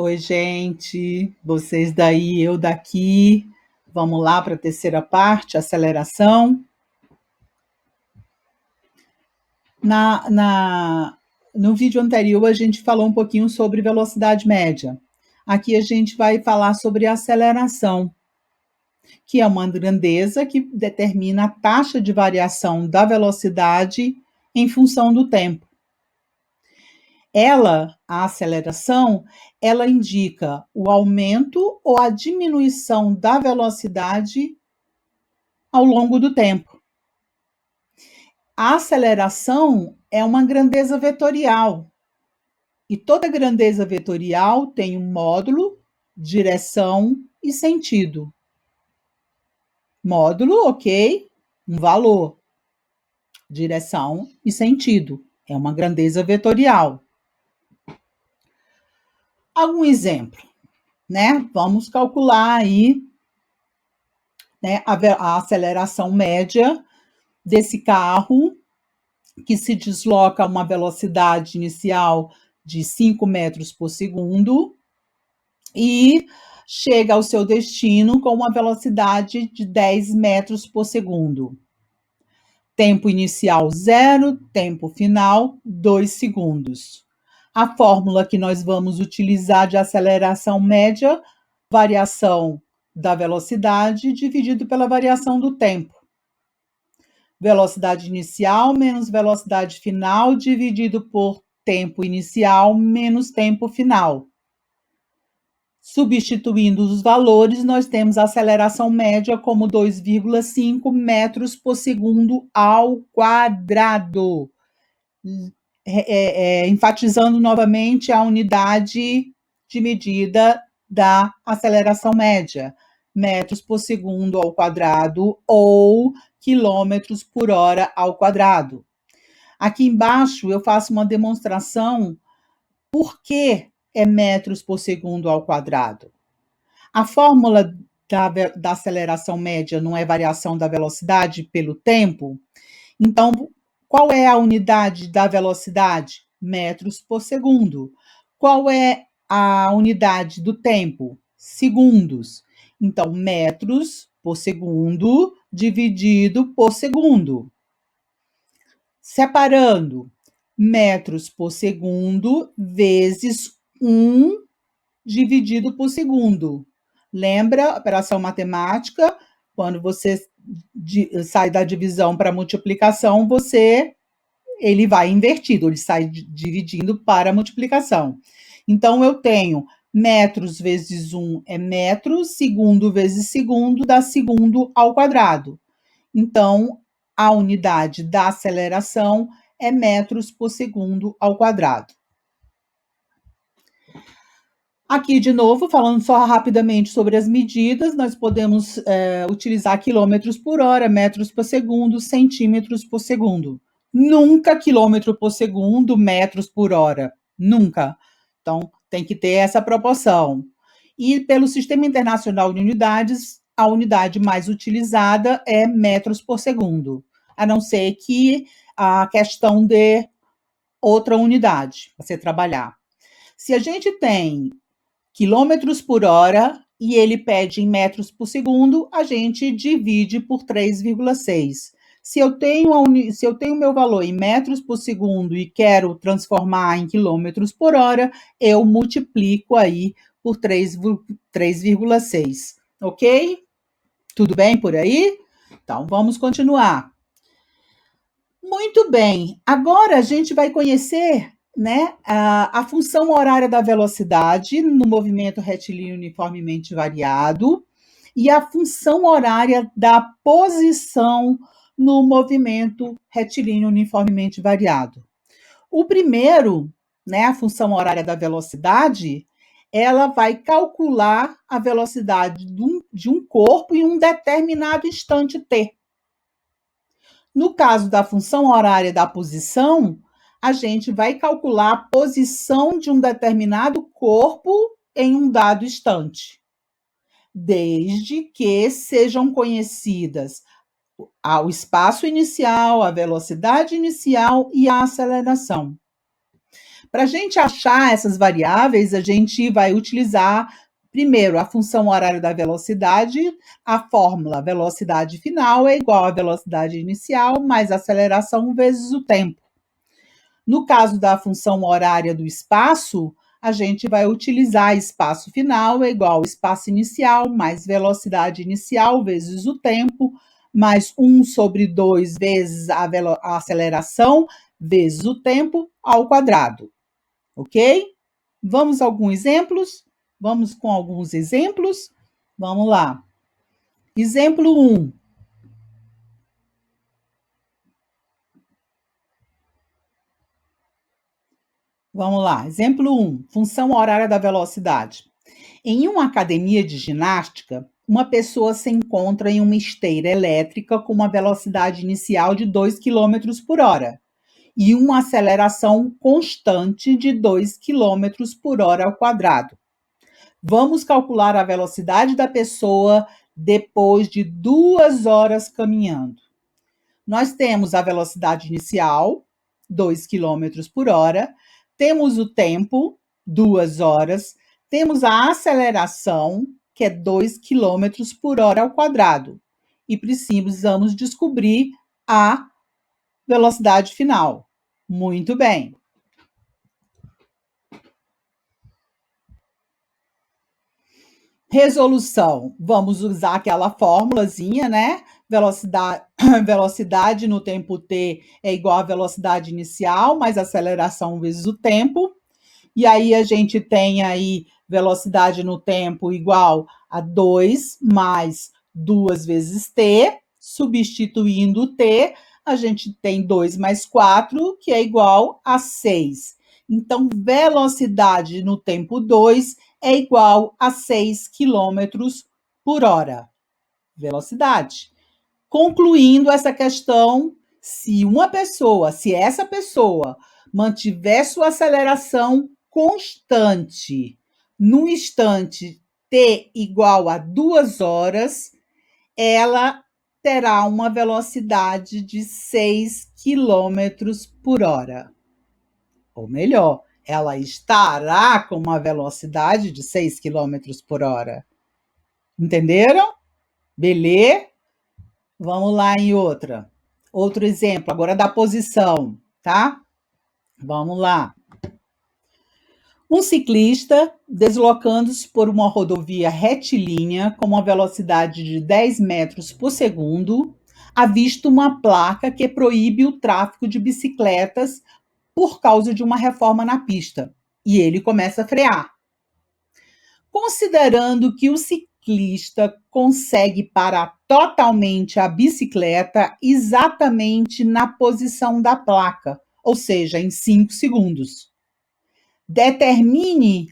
Oi, gente, vocês daí, eu daqui. Vamos lá para a terceira parte, aceleração. Na, na, no vídeo anterior, a gente falou um pouquinho sobre velocidade média. Aqui a gente vai falar sobre aceleração, que é uma grandeza que determina a taxa de variação da velocidade em função do tempo. A aceleração, ela indica o aumento ou a diminuição da velocidade ao longo do tempo. A aceleração é uma grandeza vetorial. E toda grandeza vetorial tem um módulo, direção e sentido. Módulo, ok, um valor. Direção e sentido. É uma grandeza vetorial. Algum exemplo, né? Vamos calcular aí, né, a aceleração média desse carro que se desloca a uma velocidade inicial de 5 metros por segundo e chega ao seu destino com uma velocidade de 10 metros por segundo. Tempo inicial 0, tempo final 2 segundos. A fórmula que nós vamos utilizar de aceleração média, variação da velocidade dividido pela variação do tempo. Velocidade inicial menos velocidade final dividido por tempo inicial menos tempo final. Substituindo os valores, nós temos a aceleração média como 2,5 metros por segundo ao quadrado. Enfatizando novamente a unidade de medida da aceleração média, metros por segundo ao quadrado ou quilômetros por hora ao quadrado. Aqui embaixo eu faço uma demonstração por que é metros por segundo ao quadrado. A fórmula da aceleração média não é variação da velocidade pelo tempo? Então, qual é a unidade da velocidade? Metros por segundo. Qual é a unidade do tempo? Segundos. Então, metros por segundo dividido por segundo. Separando, metros por segundo vezes 1 dividido por segundo. Lembra, operação matemática, quando você sai da divisão para a multiplicação, ele vai invertido, ele sai dividindo para a multiplicação. Então, eu tenho metros vezes 1 é metro, segundo vezes segundo dá segundo ao quadrado. Então, a unidade da aceleração é metros por segundo ao quadrado. Aqui, de novo, falando só rapidamente sobre as medidas, nós podemos utilizar quilômetros por hora, metros por segundo, centímetros por segundo. Nunca quilômetro por segundo, metros por hora. Nunca. Então, tem que ter essa proporção. E pelo Sistema Internacional de Unidades, a unidade mais utilizada é metros por segundo, a não ser que a questão de outra unidade para você trabalhar. Se a gente tem quilômetros por hora e ele pede em metros por segundo, a gente divide por 3,6. Se eu tenho meu valor em metros por segundo e quero transformar em quilômetros por hora, eu multiplico aí por 3,6, ok? Tudo bem por aí? Então, vamos continuar. Muito bem, agora a gente vai conhecer, né, a função horária da velocidade no movimento retilíneo uniformemente variado e a função horária da posição no movimento retilíneo uniformemente variado. O primeiro, né, a função horária da velocidade, ela vai calcular a velocidade de um corpo em um determinado instante t. No caso da função horária da posição, a gente vai calcular a posição de um determinado corpo em um dado instante, desde que sejam conhecidas o espaço inicial, a velocidade inicial e a aceleração. Para a gente achar essas variáveis, a gente vai utilizar primeiro a função horária da velocidade, a fórmula velocidade final é igual à velocidade inicial mais aceleração vezes o tempo. No caso da função horária do espaço, a gente vai utilizar espaço final é igual ao espaço inicial mais velocidade inicial vezes o tempo, mais 1 sobre 2 vezes a aceleração vezes o tempo ao quadrado. Ok? Vamos a alguns exemplos? Vamos com alguns exemplos? Vamos lá. Exemplo 1. Vamos lá. Exemplo 1. Função horária da velocidade. Em uma academia de ginástica, uma pessoa se encontra em uma esteira elétrica com uma velocidade inicial de 2 km por hora e uma aceleração constante de 2 km por hora ao quadrado. Vamos calcular a velocidade da pessoa depois de 2 horas caminhando. Nós temos a velocidade inicial, 2 km por hora, temos o tempo, 2 horas, temos a aceleração, que é 2 km por hora ao quadrado, e precisamos descobrir a velocidade final. Muito bem. Resolução. Vamos usar aquela formulazinha, né? Velocidade no tempo t é igual à velocidade inicial mais aceleração vezes o tempo. E aí a gente tem aí velocidade no tempo igual a 2 mais 2 vezes t. Substituindo o t, a gente tem 2 mais 4, que é igual a 6. Então, velocidade no tempo 2 é igual a 6 km por hora. Velocidade. Concluindo essa questão, se essa pessoa mantiver sua aceleração constante no instante t igual a 2 horas, ela terá uma velocidade de 6 km por hora. Ou melhor, ela estará com uma velocidade de 6 km por hora. Entenderam? Beleza? Vamos lá em outra. Outro exemplo, agora da posição, tá? Vamos lá. Um ciclista, deslocando-se por uma rodovia retilínea com uma velocidade de 10 metros por segundo, avista uma placa que proíbe o tráfego de bicicletas por causa de uma reforma na pista. E ele começa a frear. Considerando que o ciclista consegue parar totalmente a bicicleta exatamente na posição da placa, ou seja, em 5 segundos. Determine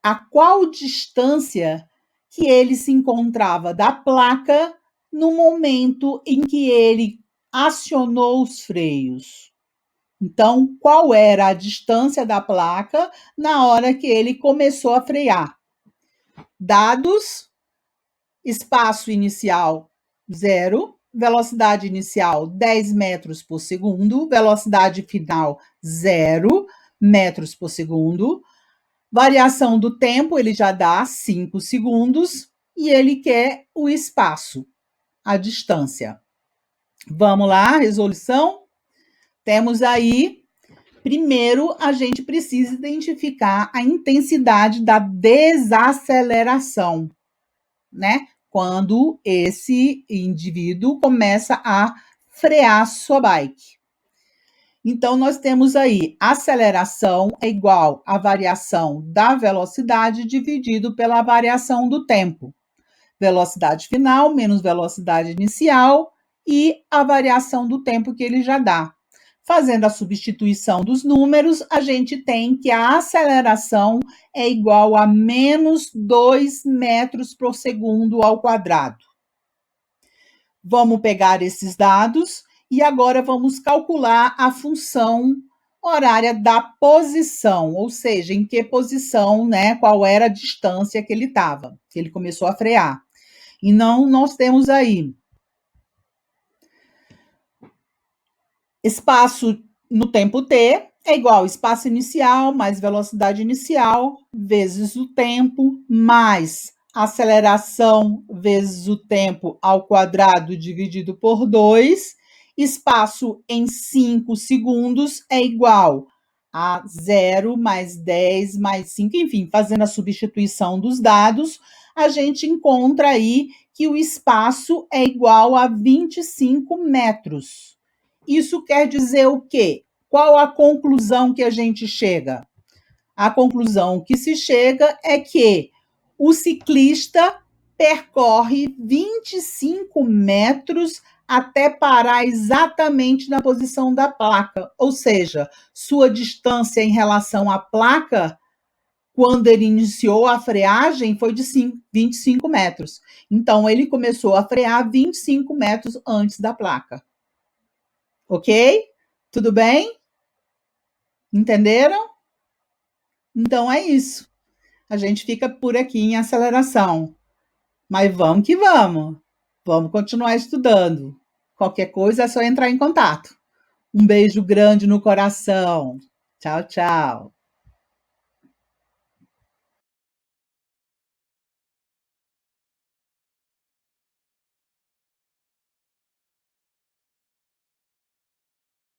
a qual distância que ele se encontrava da placa no momento em que ele acionou os freios. Então, qual era a distância da placa na hora que ele começou a frear? Dados, espaço inicial 0, velocidade inicial 10 metros por segundo, velocidade final 0 metros por segundo, variação do tempo, ele já dá 5 segundos, e ele quer o espaço, a distância. Vamos lá, resolução? Temos aí, primeiro, a gente precisa identificar a intensidade da desaceleração, né? Quando esse indivíduo começa a frear sua bike. Então, nós temos aí aceleração é igual à variação da velocidade dividido pela variação do tempo. Velocidade final menos velocidade inicial e a variação do tempo que ele já dá. Fazendo a substituição dos números, a gente tem que a aceleração é igual a menos 2 metros por segundo ao quadrado. Vamos pegar esses dados e agora vamos calcular a função horária da posição, ou seja, em que posição, né, qual era a distância que ele estava, que ele começou a frear. E não, nós temos aí espaço no tempo t, É igual espaço inicial mais velocidade inicial vezes o tempo mais aceleração vezes o tempo ao quadrado dividido por 2. Espaço em 5 segundos é igual a 0 mais 10 mais 5, enfim, fazendo a substituição dos dados, a gente encontra aí que o espaço é igual a 25 metros. Isso quer dizer o quê? Qual a conclusão que a gente chega? A conclusão que se chega é que o ciclista percorre 25 metros até parar exatamente na posição da placa, ou seja, sua distância em relação à placa, quando ele iniciou a freagem, foi de 25 metros. Então, ele começou a frear 25 metros antes da placa. Ok? Tudo bem? Entenderam? Então é isso. A gente fica por aqui em aceleração. Mas vamos que vamos. Vamos continuar estudando. Qualquer coisa é só entrar em contato. Um beijo grande no coração. Tchau, tchau.